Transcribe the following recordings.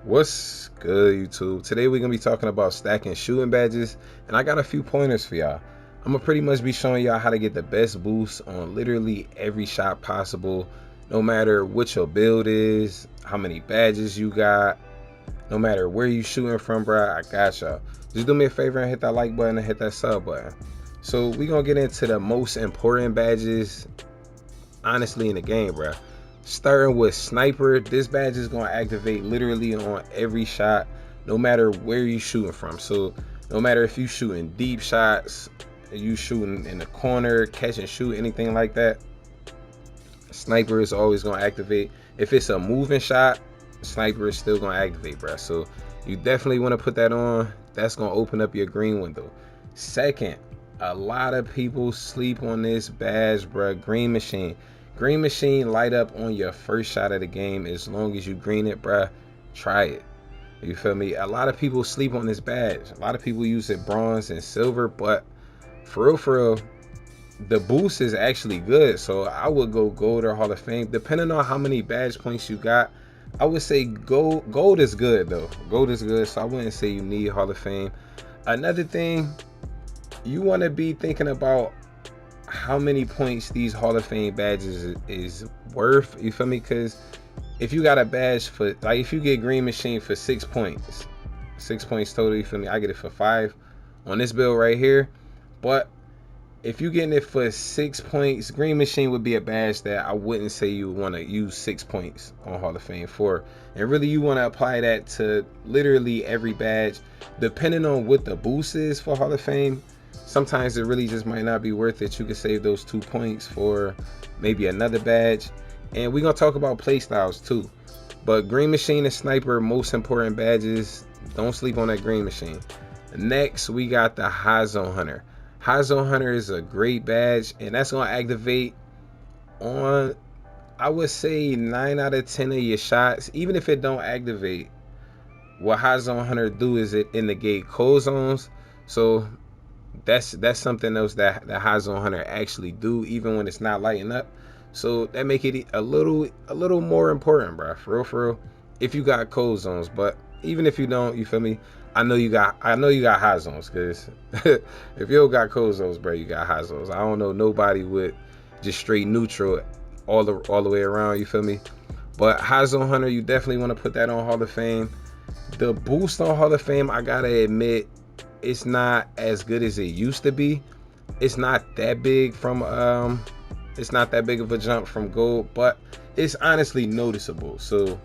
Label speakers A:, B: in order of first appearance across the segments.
A: What's good, YouTube? Today we're gonna be talking about stacking shooting badges, and I got a few pointers for y'all. I'm gonna pretty much be showing y'all how to get the best boost on literally every shot possible, no matter what your build is, how many badges you got, no matter where you shooting from, bruh. I got y'all. Just do me a favor and hit that like button and hit that sub button. So we gonna get into the most important badges, honestly, in the game, bruh. Starting with sniper, this badge is going to activate literally on every shot, no matter where you shooting from. So no matter if you shooting deep shots, you shooting in the corner, catch and shoot, anything like that, sniper is always going to activate. If it's a moving shot, sniper is still going to activate, bruh. So you definitely want to put that on. That's going to open up your green window. Second, a lot of people sleep on this badge, bruh. Green machine. Green machine light up on your first shot of the game. As long as you green it, bruh, try it. You feel me? A lot of people sleep on this badge. A lot of people use it bronze and silver, but for real, the boost is actually good. So I would go gold or Hall of Fame. Depending on how many badge points you got, I would say gold is good though. Gold is good, so I wouldn't say you need Hall of Fame. Another thing, you want to be thinking about how many points these Hall of Fame badges is worth. You feel me? Because if you got a badge for, like, if you get green machine for 6 points, 6 points total, you feel me? I get it for 5 on this build right here. But if you getting it for 6 points, green machine would be a badge that I wouldn't say you want to use 6 points on Hall of Fame for. And really you want to apply that to literally every badge, depending on what the boost is for Hall of Fame. Sometimes it really just might not be worth it. You can save those 2 points for maybe another badge. And we're going to talk about play styles too. But green machine and sniper, most important badges. Don't sleep on that green machine. Next, we got the high zone hunter. High zone hunter is a great badge, and that's going to activate on, I would say, 9 out of 10 of your shots. Even if it don't activate, what high zone hunter do is it negate cold zones. So that's something else that the high zone hunter actually do, even when it's not lighting up. So that make it a little more important, bro. For real, if you got cold zones. But even if you don't, you feel me? I know you got high zones, because if you don't got cold zones, bro, you got high zones. I don't know nobody with just straight neutral all the way around. You feel me? But high zone hunter, you definitely want to put that on Hall of Fame. The boost on Hall of Fame, I gotta admit, it's not as good as it used to be. It's not that big from it's not that big of a jump from gold, but it's honestly noticeable. So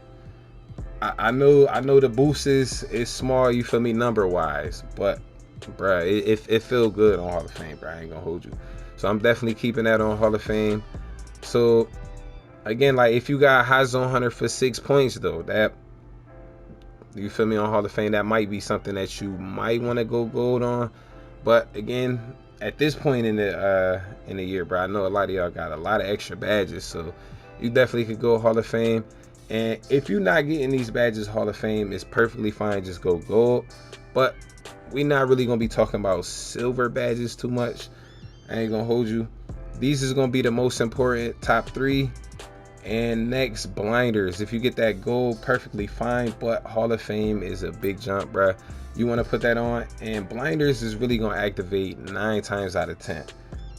A: I know the boost is small, you feel me, number wise, but bruh, it feel good on Hall of Fame, bruh. I ain't gonna hold you. So I'm definitely keeping that on Hall of Fame. So again, like, if you got high zone hunter for 6 points though, that, you feel me, on Hall of Fame, that might be something that you might want to go gold on. But again, at this point in the year, bro, I know a lot of y'all got a lot of extra badges, so you definitely could go Hall of Fame. And if you're not getting these badges Hall of Fame, it's perfectly fine, just go gold. But we're not really gonna be talking about silver badges too much. I ain't gonna hold you. These is gonna be the most important top 3. And next, blinders. If you get that gold, perfectly fine, but Hall of Fame is a big jump, bruh. You want to put that on, and blinders is really going to activate 9 times out of 10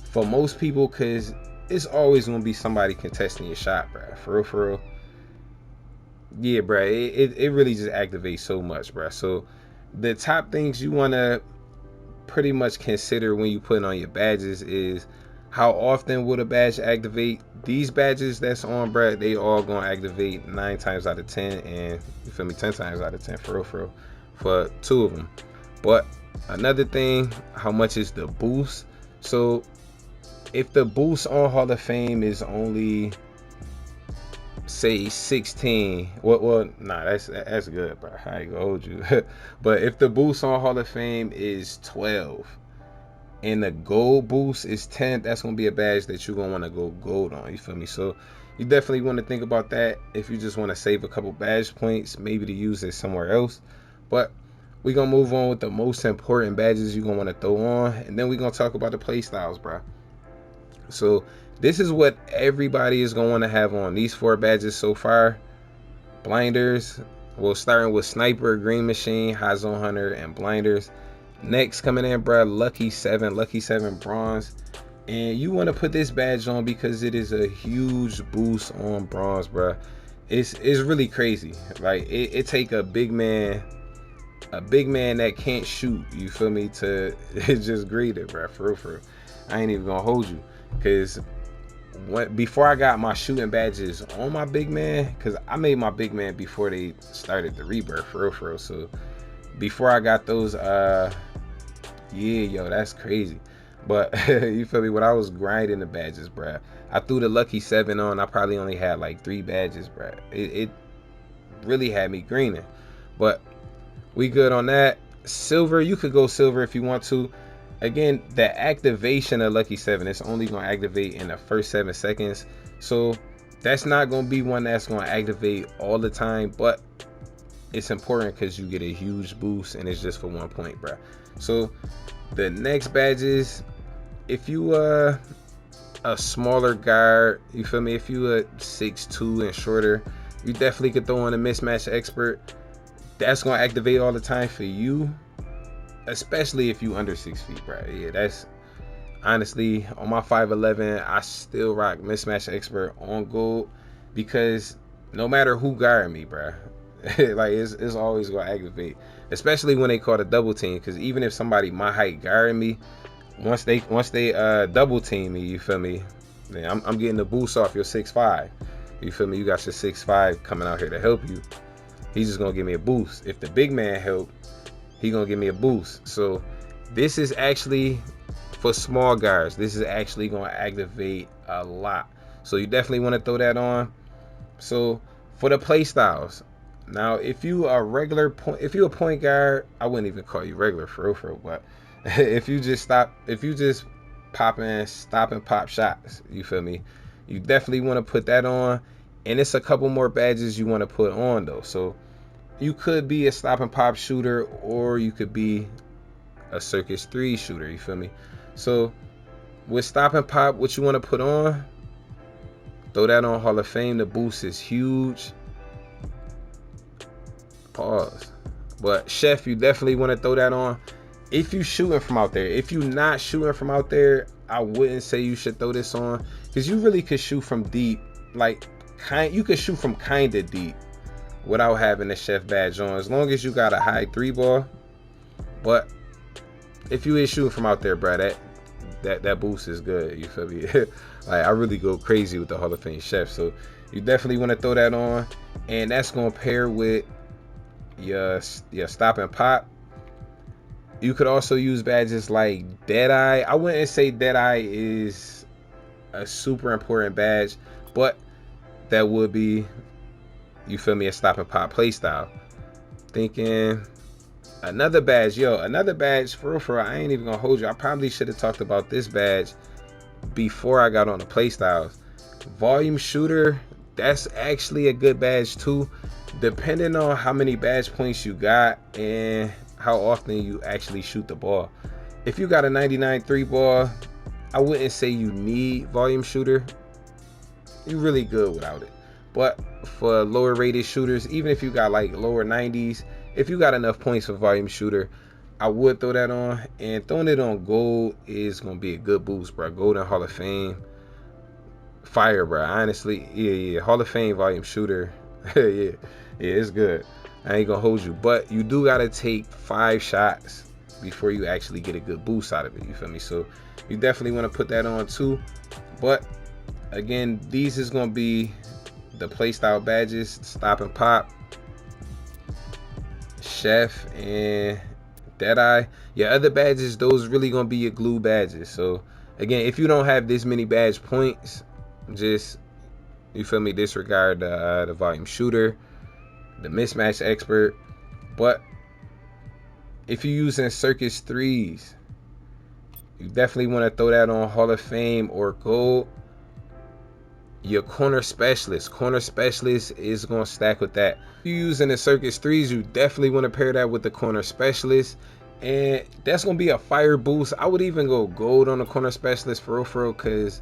A: for most people, because it's always going to be somebody contesting your shot, bruh. For real. Yeah, bruh, it really just activates so much, bruh. So the top things you want to pretty much consider when you put on your badges is how often will a badge activate. These badges that's on, bruh, they all gonna activate 9 times out of 10, and you feel me, 10 times out of 10 for real, for 2 of them. But another thing, how much is the boost? So if the boost on Hall of Fame is only, say, 16, well nah, that's good, bro. I ain't gonna hold you. But if the boost on Hall of Fame is 12 and the gold boost is 10, that's gonna be a badge that you're gonna want to go gold on. You feel me? So you definitely want to think about that if you just want to save a couple badge points, maybe to use it somewhere else. But we're gonna move on with the most important badges you're gonna want to throw on, and then we're gonna talk about the play styles, bro. So this is what everybody is gonna want to have on. These 4 badges so far: blinders, Well, starting with Sniper, Green Machine, High Zone Hunter, and Blinders. Next coming in, bro, Lucky 7 Bronze. And you want to put this badge on because it is a huge boost on bronze, bro. It's really crazy. Like it take a big man that can't shoot, you feel me, to just greet it, bro. For real. I ain't even gonna hold you, because before I got my shooting badges on my big man, because I made my big man before they started the rebirth, for real. So before I got those, yeah, yo, that's crazy. But you feel me, when I was grinding the badges, bruh, I threw the Lucky 7 on. I probably only had like 3 badges, bruh. It really had me greening. But we good on that. Silver, you could go silver if you want to. Again, the activation of Lucky 7, it's only going to activate in the first 7 seconds. So that's not going to be one that's going to activate all the time, but it's important because you get a huge boost and it's just for 1 point, bruh. So the next badges, if you a smaller guard, you feel me, if you a 6'2" and shorter, you definitely could throw on a mismatch expert. That's gonna activate all the time for you, especially if you under 6 feet, bro. Yeah, that's honestly, on my 5'11", I still rock mismatch expert on gold, because no matter who guard me, bro, like it's always gonna activate, especially when they call a double team. Because even if somebody my height guarding me, once they double team me, you feel me, then I'm getting the boost off your 6'5". You feel me? You got your 6'5" coming out here to help you. He's just gonna give me a boost. If the big man help, he gonna give me a boost. So this is actually for small guards. This is actually gonna activate a lot. So you definitely want to throw that on. So for the play styles, now if you are a point guard, I wouldn't even call you regular for real, but if you just stop and pop shots, you feel me, you definitely want to put that on. And it's a couple more badges you want to put on though. So you could be a stop and pop shooter, or you could be a circus 3 shooter, you feel me. So with stop and pop, what you want to put on, throw that on Hall of Fame. The boost is huge. Pause. But chef, you definitely want to throw that on if you shooting from out there. If you're not shooting from out there, I wouldn't say you should throw this on, because you really could shoot from deep. Like you could shoot from kind of deep without having the chef badge on, as long as you got a high 3 ball. But if you is shooting from out there, bro, that boost is good, you feel me. Like I really go crazy with the Hall of Fame chef. So you definitely want to throw that on, and that's gonna pair with your stop and pop. You could also use badges like Deadeye. I wouldn't say Deadeye is a super important badge, but that would be, you feel me, a stop and pop play style. Thinking another badge, for real, I ain't even gonna hold you. I probably should have talked about this badge before I got on the play styles. Volume shooter, that's actually a good badge too, depending on how many badge points you got and how often you actually shoot the ball. If you got a 99 3 ball, I wouldn't say you need volume shooter. You're really good without it. But for lower rated shooters, even if you got like lower 90s, if you got enough points for volume shooter, I would throw that on. And throwing it on gold is gonna be a good boost, bro. Gold and Hall of Fame, fire, bro. Honestly, yeah, Hall of Fame volume shooter, yeah, it's good. I ain't gonna hold you, but you do gotta take 5 shots before you actually get a good boost out of it, you feel me. So you definitely want to put that on too. But again, these is gonna be the playstyle badges: stop and pop, chef, and Deadeye. Your other badges, those really gonna be your glue badges. So again, if you don't have this many badge points, just, you feel me, disregard the volume shooter, the mismatch expert. But if you're using circus 3s, you definitely want to throw that on Hall of Fame or gold. Your corner specialist is going to stack with that. If you're using the circus 3s, you definitely want to pair that with the corner specialist, and that's going to be a fire boost. I would even go gold on the corner specialist for real, because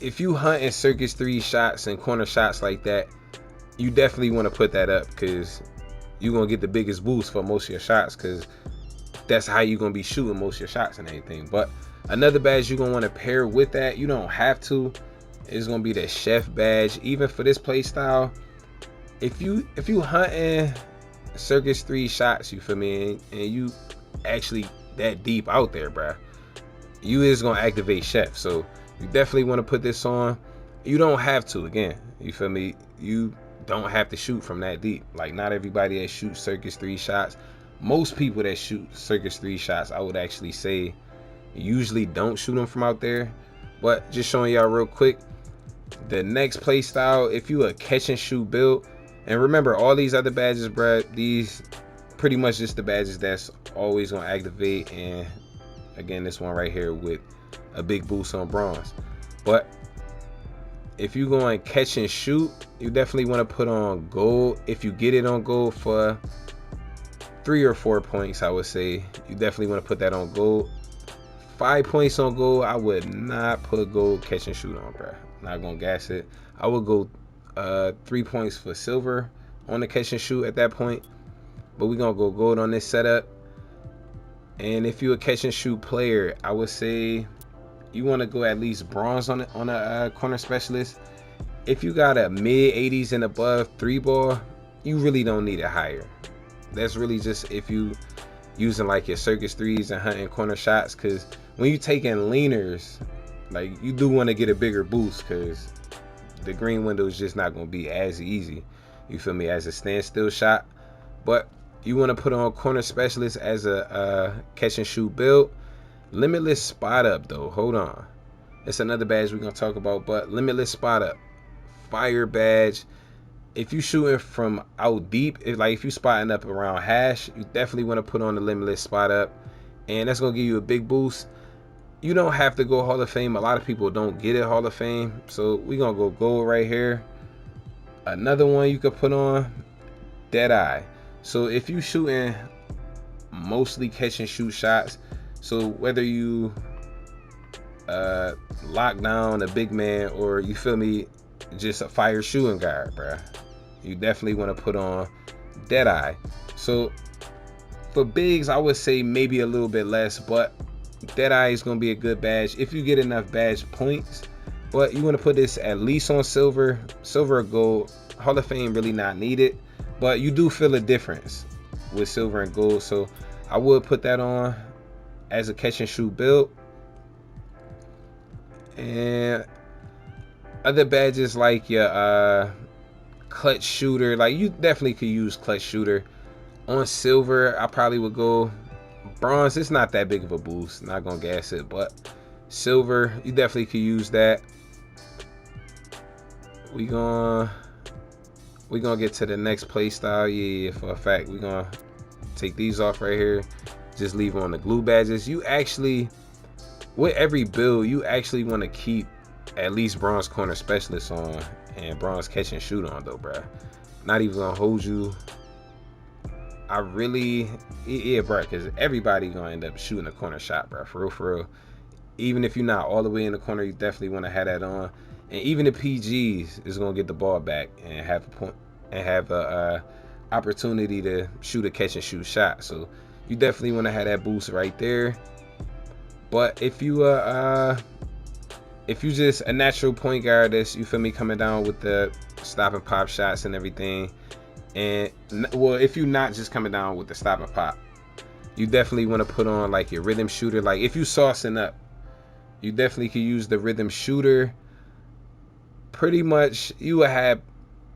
A: if you hunting circus 3 shots and corner shots like that, you definitely want to put that up, because you're gonna get the biggest boost for most of your shots, because that's how you're gonna be shooting most of your shots and everything. But another badge you're gonna want to pair with that, you don't have to, is gonna be the chef badge. Even for this play style, if you hunting circus 3 shots, you feel me, and you actually that deep out there, bruh, you is gonna activate chef. So you definitely want to put this on. You don't have to, again, you feel me, you don't have to shoot from that deep. Like, not everybody that shoots circus 3 shots, most people that shoot circus 3 shots, I would actually say, usually don't shoot them from out there. But just showing y'all real quick, the next play style, if you a catch and shoot build, and remember all these other badges, bruh, these pretty much just the badges that's always gonna activate. And again, this one right here with a big boost on bronze. But if you going catch and shoot, you definitely want to put on gold. If you get it on gold for 3 or 4 points, I would say you definitely want to put that on gold. 5 points on gold, I would not put gold catch and shoot on, bruh. Not gonna gas it. I would go 3 points for silver on the catch and shoot at that point. But we're gonna go gold on this setup. And if you're a catch and shoot player, I would say you want to go at least bronze on a corner specialist. If you got a mid 80s and above 3-ball, you really don't need it higher. That's really just if you using like your circus 3s and hunting corner shots, because when you taking leaners, like, you do want to get a bigger boost, because the green window is just not going to be as easy, you feel me, as a standstill shot. But you want to put on corner specialist as a catch and shoot build. Limitless spot up, though, hold on, it's another badge we're gonna talk about. But limitless spot up, fire badge. If you shooting from out deep, if you spotting up around hash, you definitely want to put on the limitless spot up, and that's gonna give you a big boost. You don't have to go Hall of Fame. A lot of people don't get it Hall of Fame, so we're gonna go gold right here. Another one you could put on, Deadeye. So if you shooting mostly catch and shoot shots, so whether you lock down a big man, or you feel me, just a fire shooting guard, bruh, you definitely want to put on Deadeye. So for bigs, I would say maybe a little bit less, but Deadeye is going to be a good badge if you get enough badge points. But you want to put this at least on silver or gold. Hall of Fame really not needed, but you do feel a difference with silver and gold, so I would put that on as a catch and shoot build. And other badges like your clutch shooter, like, you definitely could use clutch shooter on silver. I probably would go bronze. It's not that big of a boost, not gonna gas it, but silver, you definitely could use that. We gonna get to the next play style. Yeah, for a fact, we're gonna take these off right here, just leave on the glue badges. You actually, with every build, you actually want to keep at least bronze corner specialist on and bronze catch and shoot on, though, bruh. Not even gonna hold you. I really, yeah, bruh, because everybody gonna end up shooting a corner shot, bruh, for real. Even if you're not all the way in the corner, you definitely want to have that on. And even the PGs is gonna get the ball back and have a point and have a opportunity to shoot a catch and shoot shot. So you definitely want to have that boost right there. But if you just a natural point guard that's, you feel me, coming down with the stop and pop shots and everything, and well, if you're not just coming down with the stop and pop, you definitely want to put on like your rhythm shooter. Like, if you saucing up, you definitely could use the rhythm shooter. Pretty much you would have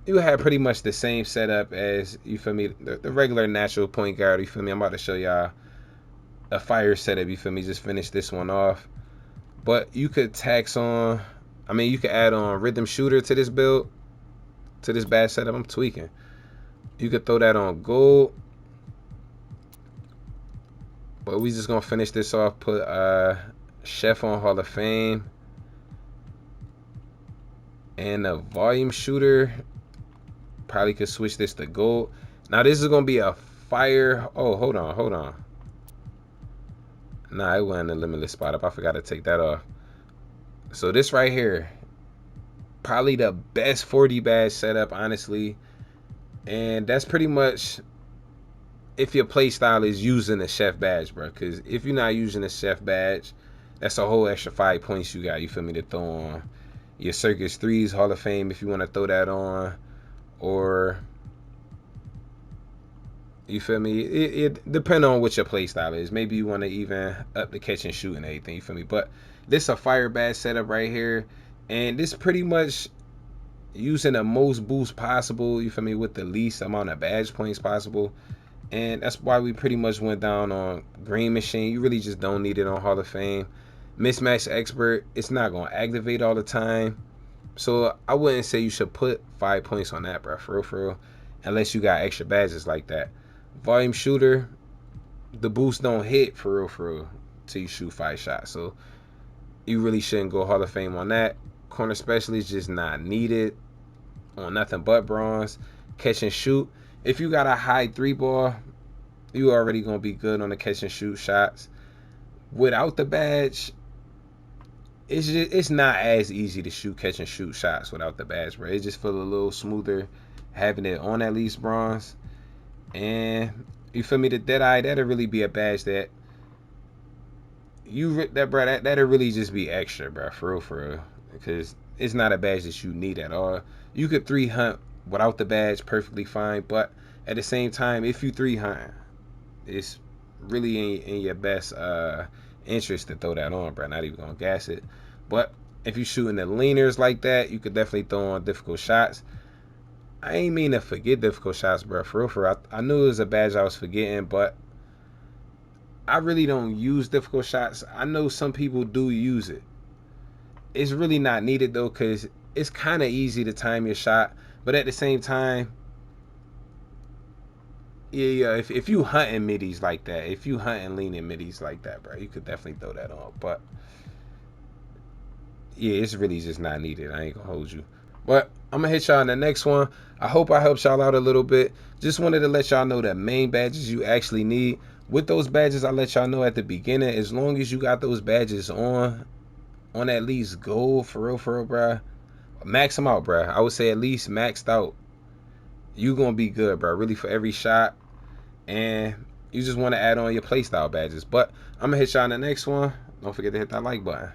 A: pretty much the same setup as, you feel me, the regular natural point guard, you feel me. I'm about to show y'all a fire setup, you feel me, just finish this one off. But you could tax on, I mean, you could add on rhythm shooter to this build, to this bad setup. I'm tweaking. You could throw that on gold. But we just gonna finish this off, put chef on Hall of Fame. And a volume shooter, probably could switch this to gold. Now this is gonna be a fire. Oh, hold on. Nah, it wasn't a limitless spot up. I forgot to take that off. So this right here, probably the best 40 badge setup, honestly. And that's pretty much if your play style is using a chef badge, bro. Because if you're not using a chef badge, that's a whole extra 5 points you got, you feel me, to throw on your Circus 3's Hall of Fame if you want to throw that on. Or, you feel me, it depends on what your play style is. Maybe you want to even up the catch and shoot and everything, you feel me. But this a fire badge setup right here. And this pretty much using the most boost possible, you feel me, with the least amount of badge points possible. And that's why we pretty much went down on Green Machine. You really just don't need it on Hall of Fame. Mismatch Expert, it's not going to activate all the time. So I wouldn't say you should put 5 points on that, bro, for real. Unless you got extra badges like that. Volume Shooter, the boost don't hit for real, till you shoot 5 shots. So you really shouldn't go Hall of Fame on that. Corner Specialist, just not needed on nothing but bronze. Catch and shoot, if you got a high 3 ball, you already gonna be good on the catch and shoot shots. Without the badge, it's not as easy to shoot catch and shoot shots without the badge, bro. It just feel a little smoother having it on at least bronze. And you feel me, the Deadeye, that'll really be a badge that that'll really just be extra, bro, for real, because it's not a badge that you need at all. You could 3-hunt without the badge perfectly fine, but at the same time, if you 3-hunt, it's really in your best interest to throw that on, bro. Not even gonna gas it. But if you shooting the leaners like that, you could definitely throw on difficult shots. I ain't mean to forget difficult shots, bro. For real. I knew it was a badge I was forgetting, but I really don't use difficult shots. I know some people do use it. It's really not needed though, because it's kind of easy to time your shot, but at the same time, yeah, if you hunting middies like that, if you hunting leaning middies like that, bro, you could definitely throw that on. But yeah, it's really just not needed. I ain't gonna hold you. But I'm gonna hit y'all in the next one. I hope I helped y'all out a little bit. Just wanted to let y'all know the main badges you actually need. With those badges, I let y'all know at the beginning, as long as you got those badges on at least gold, for real, bro. Max them out, bro. I would say at least maxed out. You gonna be good, bro. Really, for every shot. And you just want to add on your playstyle badges. But I'm gonna hit y'all in the next one. Don't forget to hit that like button.